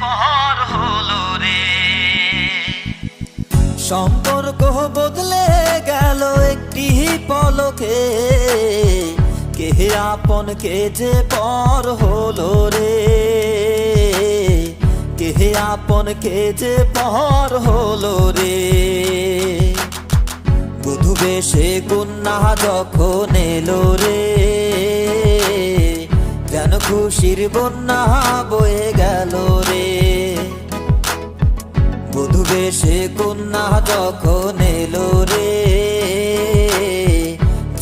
পর হলো রে। সম্পর্ক বদলে গেল একটি পলকে, কে আপন কে যে পর হলো রে। কে আপন কে যে পর হলো রে। বধূ বেশে কন্যা যখন এলো রে, যেন খুশির বন্যা বয়ে গেল রে। বধূ বেশে কন্যা যখন এলো রে,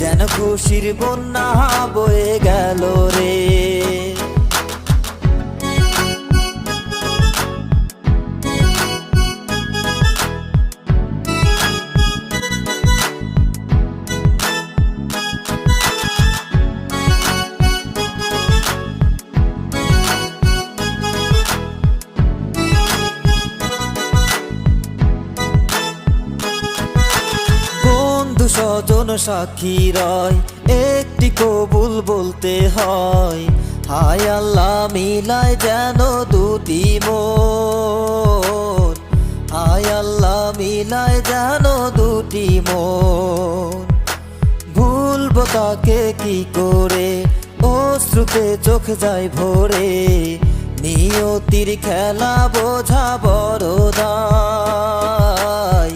যেন খুশির বন্যা বয়ে গেল রে। স্বজন সাক্ষী রয়, একটি কবুল বলতে হয়। হায় আল্লাহ মিলায় যেন দুটি মন, হায় আল্লাহ মিলায় যেন দুটি মন। ভুলবো তাকে কি করে, অশ্রুতে চোখ যায় ভরে। নিয়তির খেলা বোঝা বড় দায়,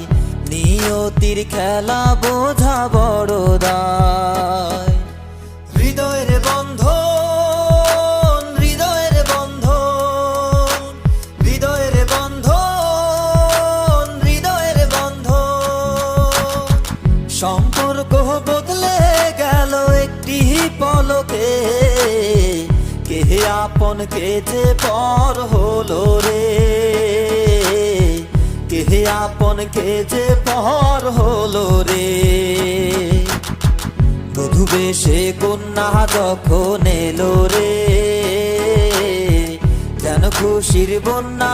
নিয়তির খেলা বোঝা বড় দায়। হৃদয়ের বন্ধন, হৃদয়ের বন্ধন, হৃদয়ের বন্ধন, হৃদয়ের বন্ধন। সম্পর্ক বদলে গেল একটি পলকে, কে আপন কে যে পর হলো রে। কে আপন কে যে পর হলো রে। বধূ বেশে কন্যা যখন এলো রে, যেন খুশির বন্যা